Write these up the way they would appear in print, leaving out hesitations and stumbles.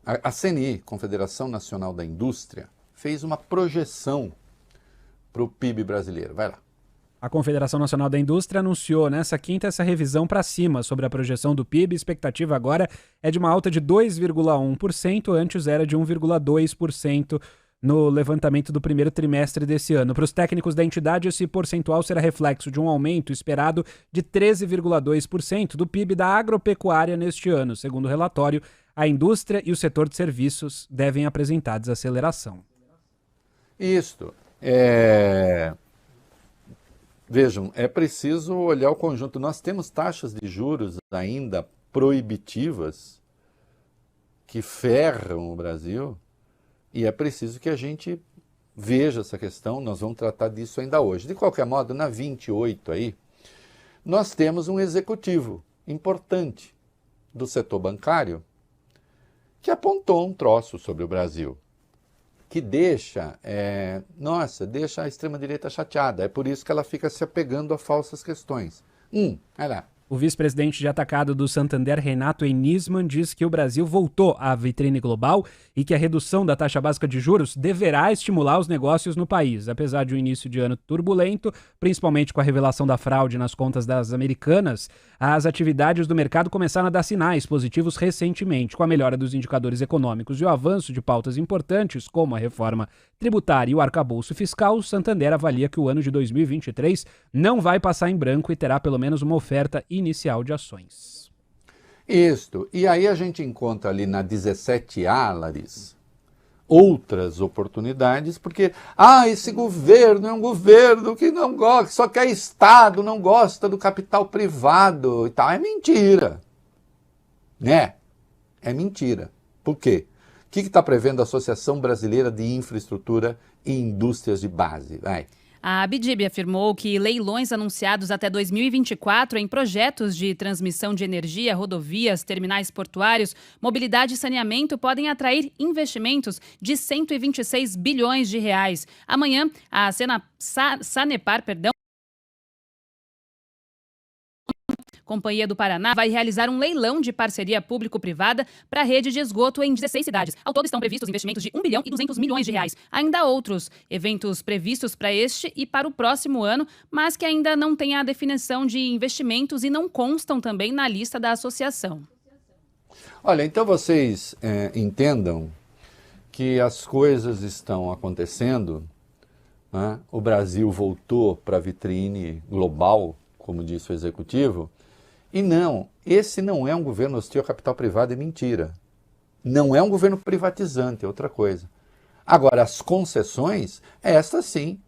a CNI, Confederação Nacional da Indústria, fez uma projeção para o PIB brasileiro. Vai lá. A Confederação Nacional da Indústria anunciou nessa quinta essa revisão para cima sobre a projeção do PIB. A expectativa agora é de uma alta de 2,1%, antes era de 1,2% no levantamento do primeiro trimestre desse ano. Para os técnicos da entidade, esse percentual será reflexo de um aumento esperado de 13,2% do PIB da agropecuária neste ano. Segundo o relatório, a indústria e o setor de serviços devem apresentar desaceleração. Isto. Vejam, é preciso olhar o conjunto. Nós temos taxas de juros ainda proibitivas que ferram o Brasil e é preciso que a gente veja essa questão. Nós vamos tratar disso ainda hoje. De qualquer modo, na 28 aí, nós temos um executivo importante do setor bancário que apontou um troço sobre o Brasil, que deixa a extrema-direita chateada. É por isso que ela fica se apegando a falsas questões. Vai lá. O vice-presidente de atacado do Santander, Renato Enisman, diz que o Brasil voltou à vitrine global e que a redução da taxa básica de juros deverá estimular os negócios no país. Apesar de um início de ano turbulento, principalmente com a revelação da fraude nas contas das americanas, as atividades do mercado começaram a dar sinais positivos recentemente. Com a melhora dos indicadores econômicos e o avanço de pautas importantes, como a reforma tributária e o arcabouço fiscal, o Santander avalia que o ano de 2023 não vai passar em branco e terá pelo menos uma oferta inicial de ações. Isto. E aí a gente encontra ali na 17A, Larissa, outras oportunidades, porque esse governo é um governo que não gosta, só quer Estado, não gosta do capital privado e tal. É mentira. Né? É mentira. Por quê? O que está prevendo a Associação Brasileira de Infraestrutura e Indústrias de Base? Vai. A Abdib afirmou que leilões anunciados até 2024 em projetos de transmissão de energia, rodovias, terminais portuários, mobilidade e saneamento podem atrair investimentos de 126 bilhões de reais. Amanhã, a Sanepar, Companhia do Paraná, vai realizar um leilão de parceria público-privada para a rede de esgoto em 16 cidades. Ao todo estão previstos investimentos de 1 bilhão e 200 milhões de reais. Ainda há outros eventos previstos para este e para o próximo ano, mas que ainda não têm a definição de investimentos e não constam também na lista da associação. Olha, então vocês entendam que as coisas estão acontecendo, né? O Brasil voltou para a vitrine global, como disse o executivo. E não, esse não é um governo hostil ao capital privado, é mentira. Não é um governo privatizante, é outra coisa. Agora, as concessões, estas sim,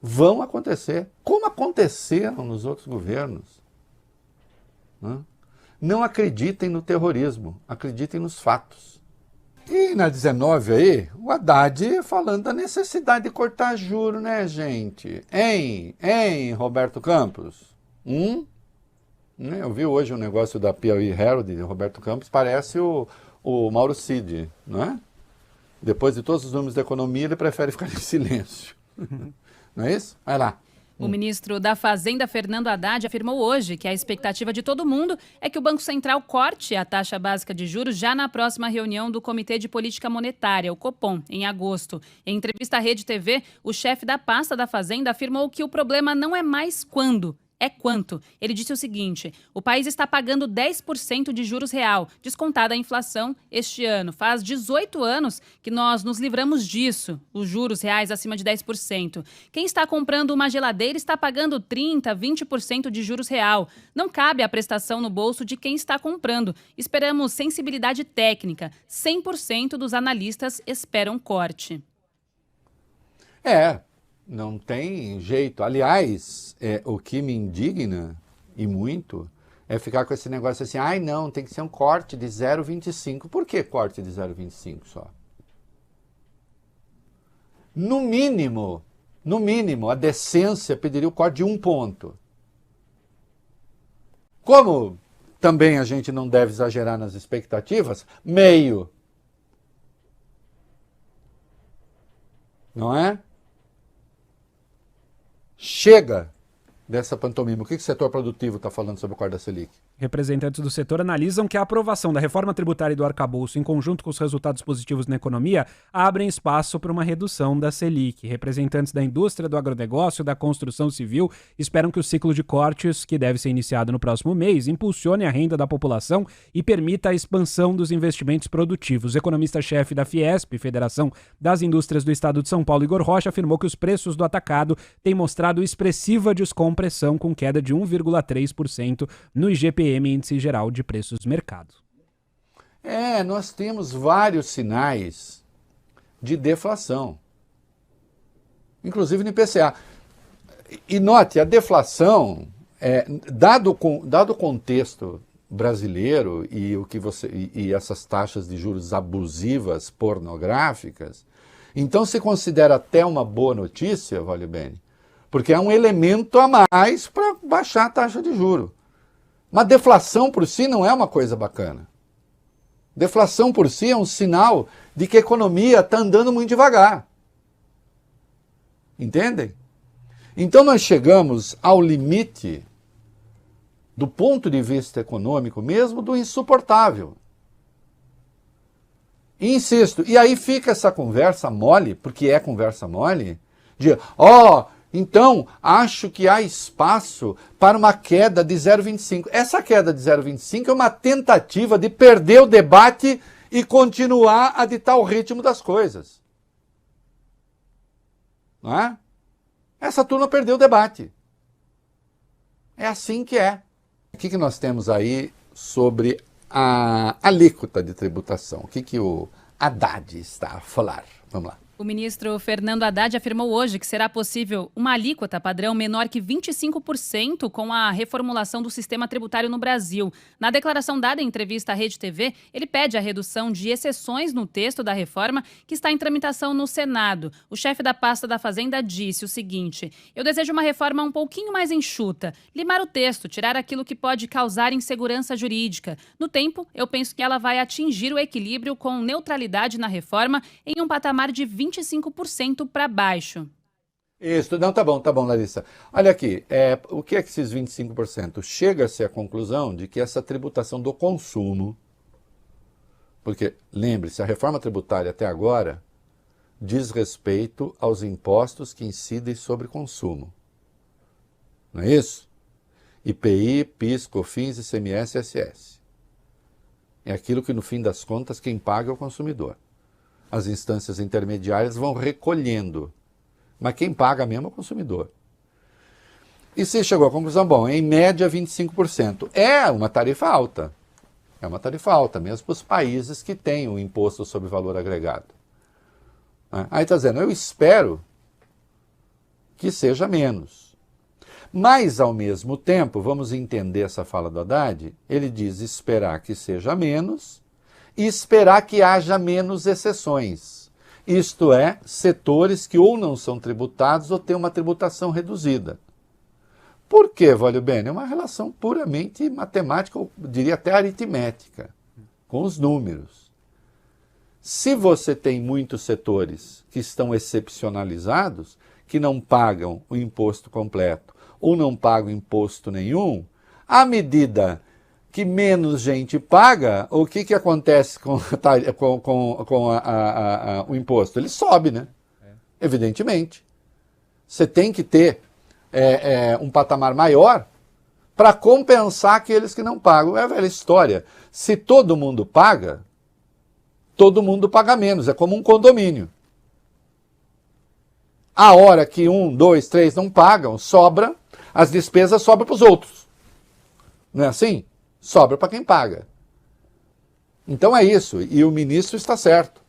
vão acontecer, como aconteceram nos outros governos. Não acreditem no terrorismo, acreditem nos fatos. E na 19 aí, o Haddad falando da necessidade de cortar juros, né, gente? Hein, Roberto Campos? Eu vi hoje um negócio da Piauí Herald, de Roberto Campos, parece o Mauro Cid, não é? Depois de todos os números da economia, ele prefere ficar em silêncio. Não é isso? Vai lá. O ministro da Fazenda, Fernando Haddad, afirmou hoje que a expectativa de todo mundo é que o Banco Central corte a taxa básica de juros já na próxima reunião do Comitê de Política Monetária, o Copom, em agosto. Em entrevista à Rede TV, o chefe da pasta da Fazenda afirmou que o problema não é mais quando, é quanto. Ele disse o seguinte: o país está pagando 10% de juros real, descontada a inflação este ano. Faz 18 anos que nós nos livramos disso, os juros reais acima de 10%. Quem está comprando uma geladeira está pagando 30%, 20% de juros real. Não cabe a prestação no bolso de quem está comprando. Esperamos sensibilidade técnica. 100% dos analistas esperam corte. Não tem jeito. Aliás, o que me indigna, e muito, é ficar com esse negócio assim, não, tem que ser um corte de 0,25. Por que corte de 0,25 só? No mínimo, a decência pediria o corte de 1 ponto. Como também a gente não deve exagerar nas expectativas, meio. Não é? Chega dessa pantomima. O que o setor produtivo está falando sobre o corte da Selic? Representantes do setor analisam que a aprovação da reforma tributária e do arcabouço, em conjunto com os resultados positivos na economia, abrem espaço para uma redução da Selic. Representantes da indústria, do agronegócio e da construção civil esperam que o ciclo de cortes, que deve ser iniciado no próximo mês, impulsione a renda da população e permita a expansão dos investimentos produtivos. O economista-chefe da Fiesp, Federação das Indústrias do Estado de São Paulo, Igor Rocha, afirmou que os preços do atacado têm mostrado expressiva descompressão, com queda de 1,3% no IGPM, Índice Geral de Preços do Mercado. Nós temos vários sinais de deflação, inclusive no IPCA. E note, a deflação, dado o contexto brasileiro e essas taxas de juros abusivas, pornográficas, então se considera até uma boa notícia, vale bem, porque é um elemento a mais para baixar a taxa de juros. Mas deflação por si não é uma coisa bacana. Deflação por si é um sinal de que a economia está andando muito devagar. Entendem? Então nós chegamos ao limite, do ponto de vista econômico mesmo, do insuportável. E insisto, e aí fica essa conversa mole, porque é conversa mole, de então, acho que há espaço para uma queda de 0,25. Essa queda de 0,25 é uma tentativa de perder o debate e continuar a ditar o ritmo das coisas. Não é? Essa turma perdeu o debate. É assim que é. O que nós temos aí sobre a alíquota de tributação? O que o Haddad está a falar? Vamos lá. O ministro Fernando Haddad afirmou hoje que será possível uma alíquota padrão menor que 25% com a reformulação do sistema tributário no Brasil. Na declaração dada em entrevista à Rede TV, ele pede a redução de exceções no texto da reforma que está em tramitação no Senado. O chefe da pasta da Fazenda disse o seguinte: eu desejo uma reforma um pouquinho mais enxuta, limar o texto, tirar aquilo que pode causar insegurança jurídica. No tempo, eu penso que ela vai atingir o equilíbrio com neutralidade na reforma em um patamar de 25% para baixo. Isso, não, tá bom, Larissa. Olha aqui, o que é que esses 25%? Chega-se à conclusão de que essa tributação do consumo, porque, lembre-se, a reforma tributária até agora diz respeito aos impostos que incidem sobre consumo. Não é isso? IPI, PIS, COFINS, ICMS e ISS. É aquilo que, no fim das contas, quem paga é o consumidor. As instâncias intermediárias vão recolhendo, mas quem paga mesmo é o consumidor. E se chegou à conclusão, bom, em média 25%. É uma tarifa alta. É uma tarifa alta, mesmo para os países que têm o imposto sobre valor agregado. Aí está dizendo, eu espero que seja menos. Mas, ao mesmo tempo, vamos entender essa fala do Haddad, ele diz esperar que seja menos e esperar que haja menos exceções. Isto é, setores que ou não são tributados ou têm uma tributação reduzida. Por quê, vale bem? É uma relação puramente matemática, eu diria até aritmética, com os números. Se você tem muitos setores que estão excepcionalizados, que não pagam o imposto completo ou não pagam imposto nenhum, à medida que menos gente paga, o que acontece com o imposto? Ele sobe, né? Evidentemente. Você tem que ter um patamar maior para compensar aqueles que não pagam. É a velha história. Se todo mundo paga menos. É como um condomínio. A hora que 1, 2, 3 não pagam, sobra, as despesas sobram para os outros. Não é assim? Sobra para quem paga. Então é isso, e o ministro está certo.